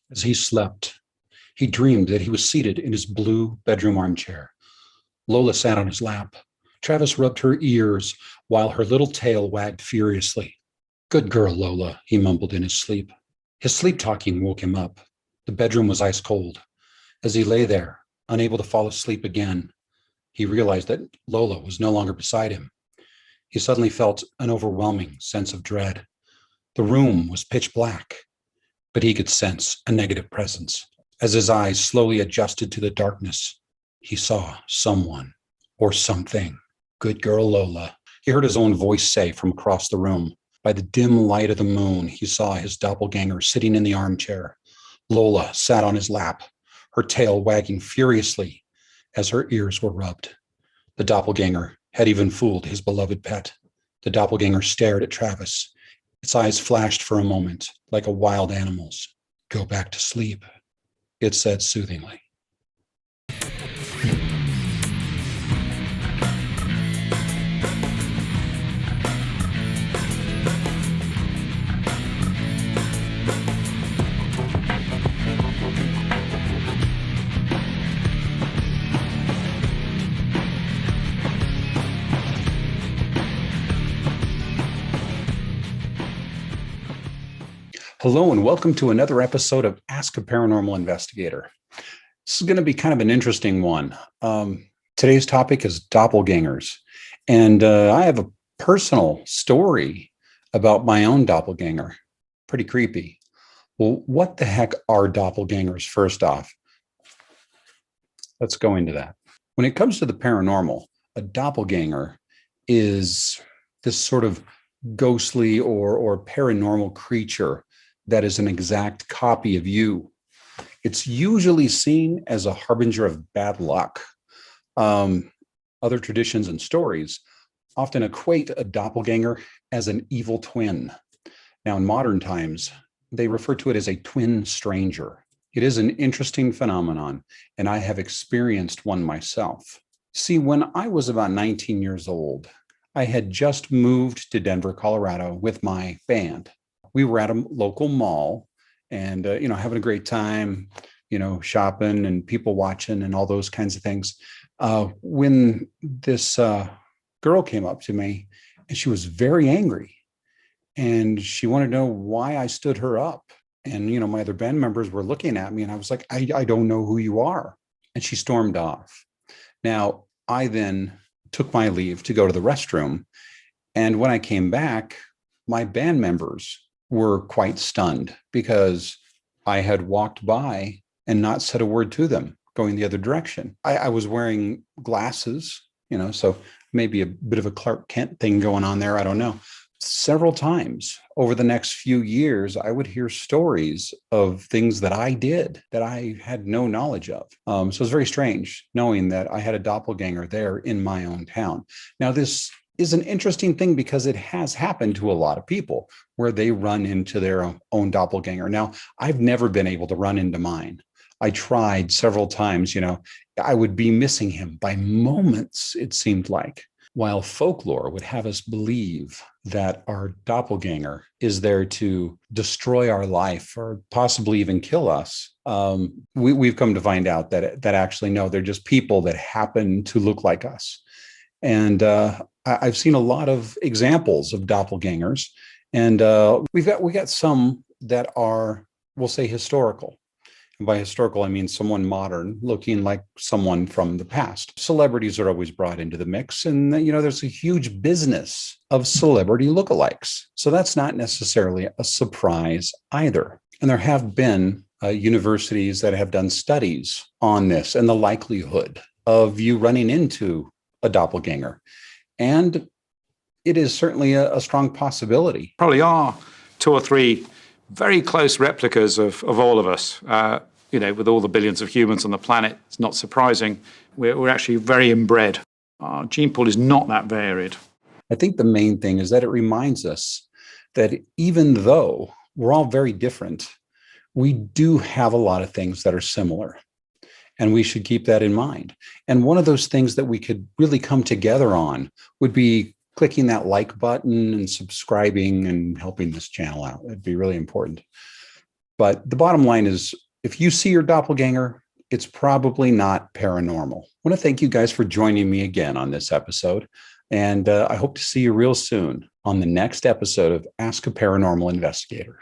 As he slept, he dreamed that he was seated in his blue bedroom armchair. Lola sat on his lap. Travis rubbed her ears while her little tail wagged furiously. Good girl, Lola, he mumbled in his sleep. His sleep talking woke him up. The bedroom was ice cold. As he lay there, unable to fall asleep again, he realized that Lola was no longer beside him. He suddenly felt an overwhelming sense of dread. The room was pitch black, but he could sense a negative presence. As his eyes slowly adjusted to the darkness, he saw someone or something. Good girl, Lola. He heard his own voice say from across the room. By the dim light of the moon, he saw his doppelganger sitting in the armchair. Lola sat on his lap, her tail wagging furiously as her ears were rubbed. The doppelganger had even fooled his beloved pet. The doppelganger stared at Travis. Its eyes flashed for a moment, like a wild animal's. Go back to sleep, it said soothingly. Hello, and welcome to another episode of Ask a Paranormal Investigator. This is going to be kind of an interesting one. Today's topic is doppelgangers. And I have a personal story about my own doppelganger. Pretty creepy. Well, what the heck are doppelgangers, first off? Let's go into that. When it comes to the paranormal, a doppelganger is this sort of ghostly or paranormal creature that is an exact copy of you. It's usually seen as a harbinger of bad luck. Other traditions and stories often equate a doppelganger as an evil twin. Now, in modern times, they refer to it as a twin stranger. It is an interesting phenomenon, and I have experienced one myself. See, when I was about 19 years old, I had just moved to Denver, Colorado with my band. We were at a local mall and, having a great time, shopping and people watching and all those kinds of things. When this girl came up to me and she was very angry and she wanted to know why I stood her up. And, my other band members were looking at me and I was like, I don't know who you are. And she stormed off. Now, I then took my leave to go to the restroom. And when I came back, my band members were quite stunned because I had walked by and not said a word to them going the other direction. I was wearing glasses, so maybe a bit of a Clark Kent thing going on there. I don't know. Several times over the next few years, I would hear stories of things that I did that I had no knowledge of. So it was very strange knowing that I had a doppelganger there in my own town. Now, this is an interesting thing because it has happened to a lot of people where they run into their own doppelganger. Now, I've never been able to run into mine. I tried several times, I would be missing him by moments, it seemed like. While folklore would have us believe that our doppelganger is there to destroy our life or possibly even kill us, we've come to find out that actually, no, they're just people that happen to look like us. And I've seen a lot of examples of doppelgangers, and we got some that are, we'll say, historical. And by historical, I mean someone modern looking like someone from the past. Celebrities are always brought into the mix, and there's a huge business of celebrity lookalikes. So that's not necessarily a surprise either. And there have been universities that have done studies on this and the likelihood of you running into a doppelganger. And it is certainly a strong possibility. Probably are two or three very close replicas of all of us. With all the billions of humans on the planet, it's not surprising. We're actually very inbred. Our gene pool is not that varied. I think the main thing is that it reminds us that even though we're all very different, we do have a lot of things that are similar. And we should keep that in mind. And one of those things that we could really come together on would be clicking that like button and subscribing and helping this channel out. It'd be really important. But the bottom line is, if you see your doppelganger, it's probably not paranormal. I want to thank you guys for joining me again on this episode. And I hope to see you real soon on the next episode of Ask a Paranormal Investigator.